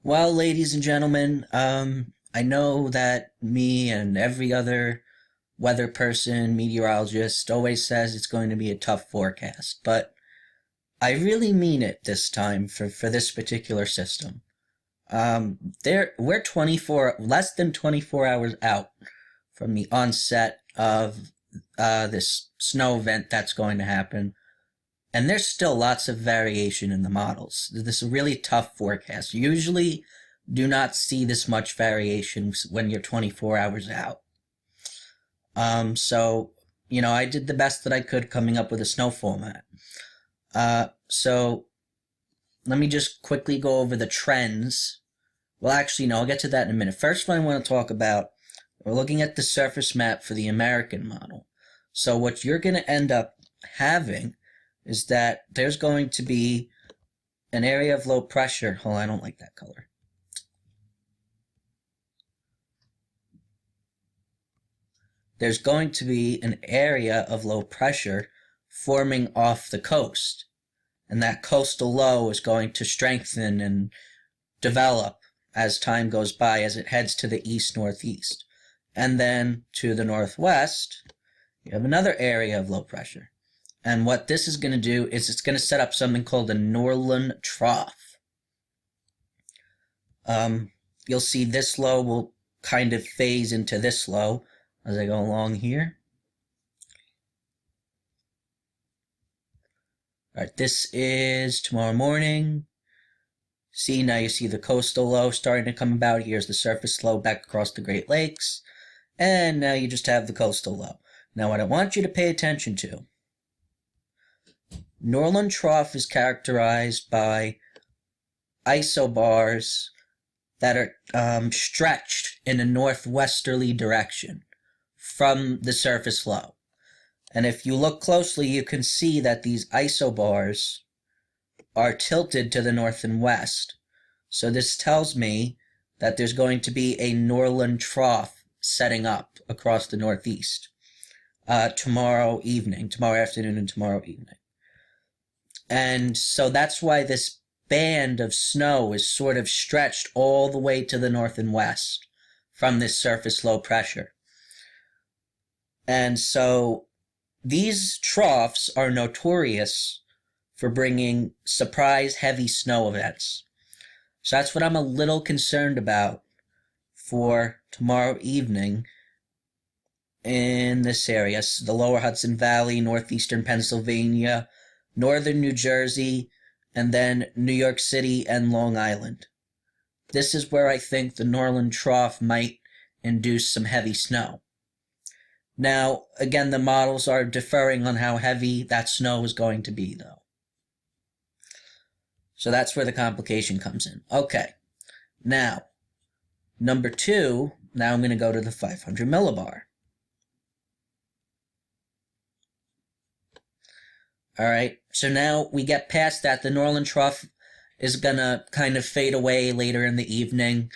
Well, ladies and gentlemen, I know that me and every other weather person, meteorologist always says it's going to be a tough forecast, but I really mean it this time for this particular system. We're 24, less than 24 hours out from the onset of this snow event that's going to happen. And there's still lots of variation in the models. This is a really tough forecast. You usually do not see this much variation when you're 24 hours out. So, I did the best that I could coming up with a snow format. So let me just quickly go over the trends. Well, actually, no, I'll get to that in a minute. First, what I want to talk about, we're looking at the surface map for the American model. So what you're going to end up having is that there's going to be an area of low pressure. Hold on, I don't like that color. There's going to be an area of low pressure forming off the coast. And that coastal low is going to strengthen and develop as time goes by, as it heads to the east-northeast. And then to the northwest, you have another area of low pressure. And what this is going to do is it's going to set up something called a Norland trough. You'll see this low will kind of phase into this low as I go along here. All right, this is tomorrow morning. See, now you see the coastal low starting to come about. Here's the surface low back across the Great Lakes. And now you just have the coastal low. Now what I want you to pay attention to, Norland trough is characterized by isobars that are stretched in a northwesterly direction from the surface low. And if you look closely, you can see that these isobars are tilted to the north and west. So this tells me that there's going to be a Norland trough setting up across the northeast tomorrow afternoon and tomorrow evening. And so that's why this band of snow is sort of stretched all the way to the north and west from this surface low pressure. And so these troughs are notorious for bringing surprise heavy snow events. So that's what I'm a little concerned about for tomorrow evening in this area. So the lower Hudson Valley, northeastern Pennsylvania, northern New Jersey, and then New York City and Long Island. This is where I think the Norland trough might induce some heavy snow. Now, again, the models are differing on how heavy that snow is going to be, though. So that's where the complication comes in. Okay, now, number two, now I'm going to go to the 500 millibar. All right, so now we get past that. The Norland trough is going to kind of fade away later in the evening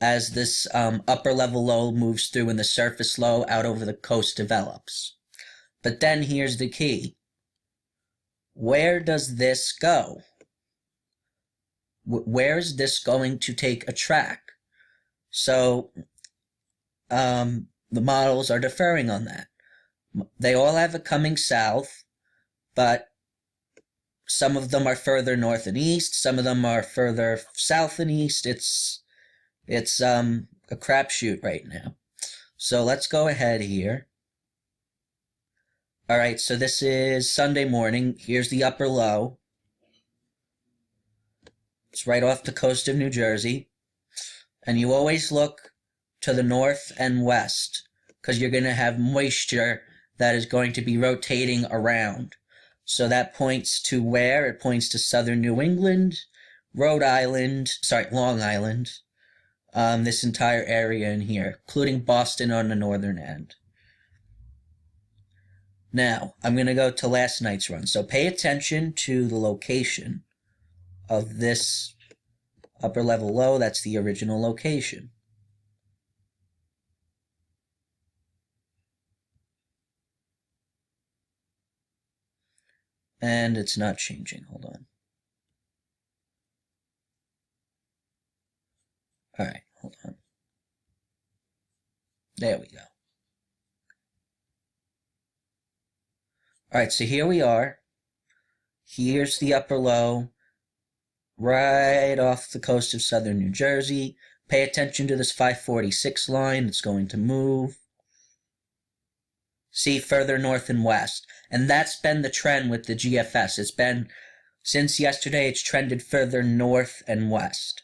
as this upper level low moves through and the surface low out over the coast develops. But then here's the key. Where does this go? Where is this going to take a track? So the models are differing on that. They all have it coming south, but some of them are further north and east. Some of them are further south and east. It's a crapshoot right now. So let's go ahead here. All right, so this is Sunday morning. Here's the upper low. It's right off the coast of New Jersey. And you always look to the north and west because you're going to have moisture that is going to be rotating around. So that points to where? It points to southern New England, Long Island, this entire area in here, including Boston on the northern end. Now, I'm going to go to last night's run. So pay attention to the location of this upper level low. That's the original location. And it's not changing. Hold on. All right, hold on. There we go. All right, so here we are. Here's the upper low, right off the coast of southern New Jersey. Pay attention to this 546 line. It's going to move. See, further north and west. And that's been the trend with the GFS. It's been, since yesterday, it's trended further north and west.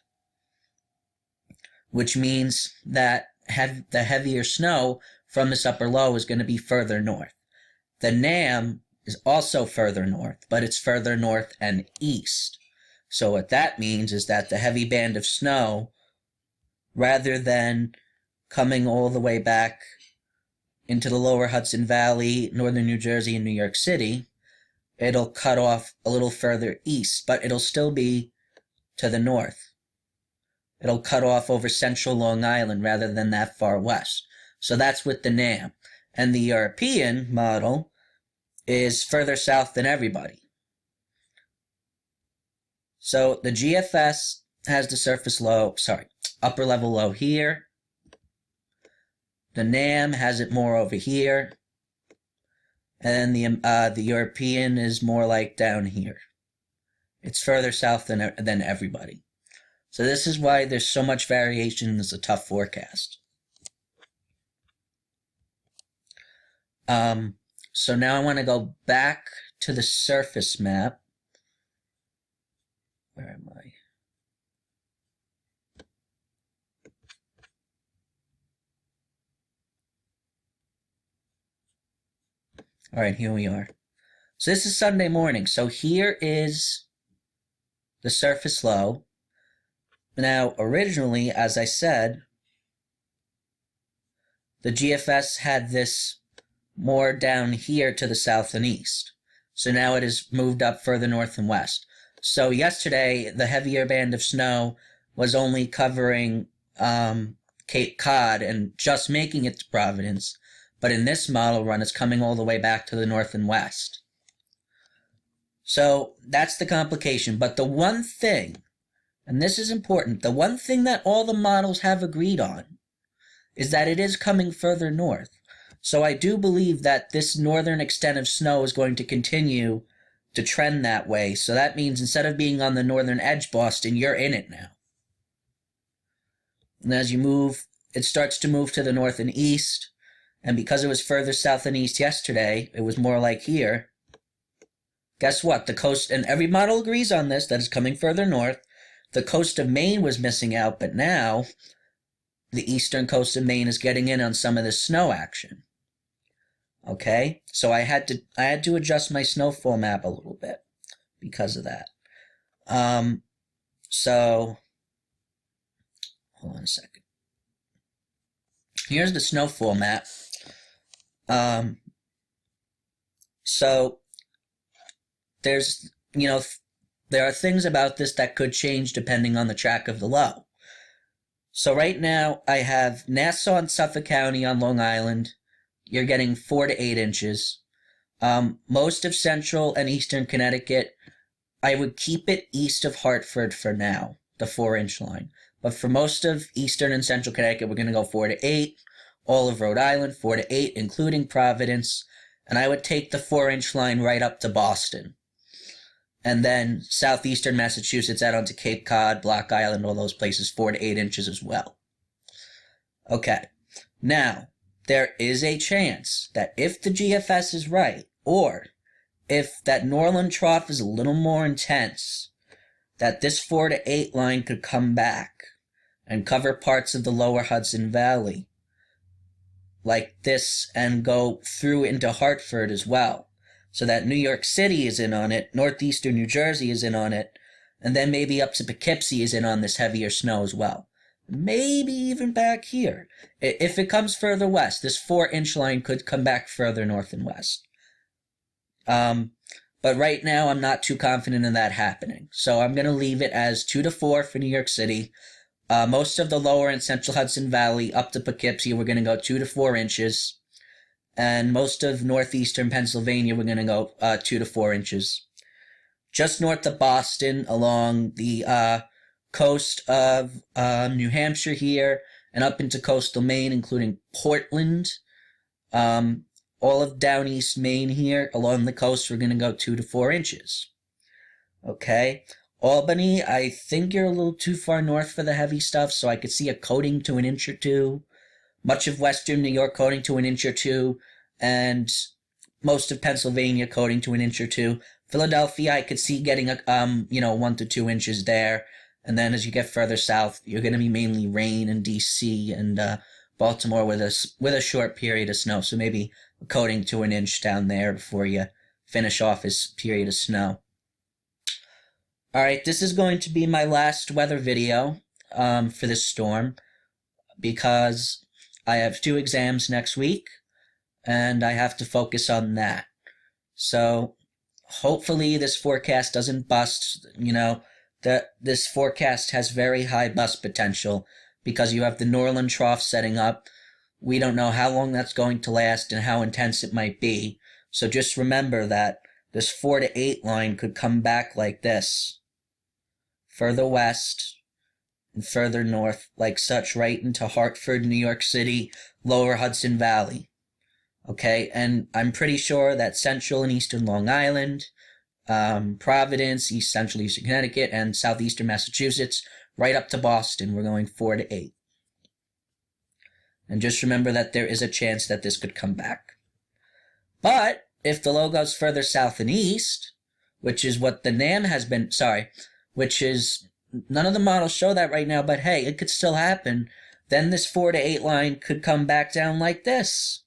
Which means that the heavier snow from this upper low is going to be further north. The NAM is also further north, but it's further north and east. So what that means is that the heavy band of snow, rather than coming all the way back into the lower Hudson Valley, northern New Jersey, and New York City, it'll cut off a little further east, but it'll still be to the north. It'll cut off over central Long Island rather than that far west. So that's with the NAM. And the European model is further south than everybody. So the GFS has the surface low, upper level low here. The NAM has it more over here. And the European is more like down here. It's further south than everybody. So this is why there's so much variation and it's a tough forecast. So now I want to go back to the surface map. Where am I? All right, here we are. So this is Sunday morning. So here is the surface low. Now, originally, as I said, the GFS had this more down here to the south and east. So now it has moved up further north and west. So yesterday, the heavier band of snow was only covering Cape Cod and just making it to Providence. But in this model run, it's coming all the way back to the north and west. So that's the complication. But the one thing, and this is important, the one thing that all the models have agreed on is that it is coming further north. So I do believe that this northern extent of snow is going to continue to trend that way. So that means instead of being on the northern edge, Boston, you're in it now. And as you move, it starts to move to the north and east. And because it was further south and east yesterday, it was more like here. Guess what? The coast, and every model agrees on this, that it's coming further north. The coast of Maine was missing out, but now the eastern coast of Maine is getting in on some of the snow action. Okay? So I had to adjust my snowfall map a little bit because of that. So hold on a second. Here's the snowfall map. So there's, there are things about this that could change depending on the track of the low. So right now I have Nassau and Suffolk County on Long Island. You're getting 4 to 8 inches. Most of central and eastern Connecticut, I would keep it east of Hartford for now, the 4-inch line. But for most of eastern and central Connecticut, we're going to go 4 to 8. All of Rhode Island, 4 to 8, including Providence. And I would take the 4-inch line right up to Boston. And then southeastern Massachusetts out onto Cape Cod, Block Island, all those places, 4 to 8 inches as well. Okay. Now, there is a chance that if the GFS is right, or if that Norland trough is a little more intense, that this 4 to 8 line could come back and cover parts of the lower Hudson Valley like this and go through into Hartford as well. So that New York City is in on it, northeastern New Jersey is in on it, and then maybe up to Poughkeepsie is in on this heavier snow as well. Maybe even back here. If it comes further west, this 4-inch line could come back further north and west. But right now, I'm not too confident in that happening. So I'm going to leave it as 2 to 4 for New York City. Most of the lower and central Hudson Valley up to Poughkeepsie, we're going to go 2 to 4 inches. And most of northeastern Pennsylvania, we're going to go 2 to 4 inches. Just north of Boston, along the coast of New Hampshire here and up into coastal Maine, including Portland. All of down east Maine here along the coast, we're going to go 2 to 4 inches. Okay. Albany, I think you're a little too far north for the heavy stuff, so I could see a coating to 1 inch or 2. Much of western New York coating to 1 inch or 2, and most of Pennsylvania coating to 1 inch or 2. Philadelphia, I could see getting 1 to 2 inches there. And then as you get further south, you're going to be mainly rain in D.C. and Baltimore with a short period of snow. So maybe a coating to 1 inch down there before you finish off this period of snow. All right, this is going to be my last weather video for this storm because I have 2 exams next week and I have to focus on that. So hopefully this forecast doesn't bust. This forecast has very high bust potential because you have the Norland Trough setting up. We don't know how long that's going to last and how intense it might be. So just remember that this 4 to 8 line could come back like this, further west and further north, like such, right into Hartford, New York City, lower Hudson Valley. Okay, and I'm pretty sure that central and eastern Long Island, Providence, east central eastern Connecticut, and southeastern Massachusetts, right up to Boston, we're going 4 to 8. And just remember that there is a chance that this could come back. But if the low goes further south and east, which is what the NAM has been, which is, none of the models show that right now, but hey, it could still happen, then this 4 to 8 line could come back down like this.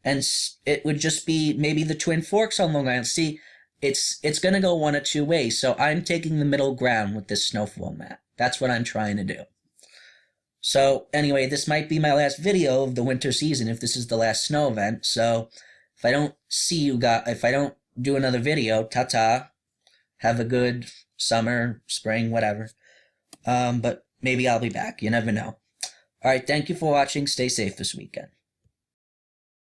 And it would just be maybe the Twin Forks on Long Island. See, it's going to go 1 of 2 ways. So I'm taking the middle ground with this snowfall map. That's what I'm trying to do. So anyway, this might be my last video of the winter season if this is the last snow event. So if I don't see you guys, if I don't do another video, ta-ta. Have a good summer, spring, whatever. But maybe I'll be back. You never know. All right, thank you for watching. Stay safe this weekend.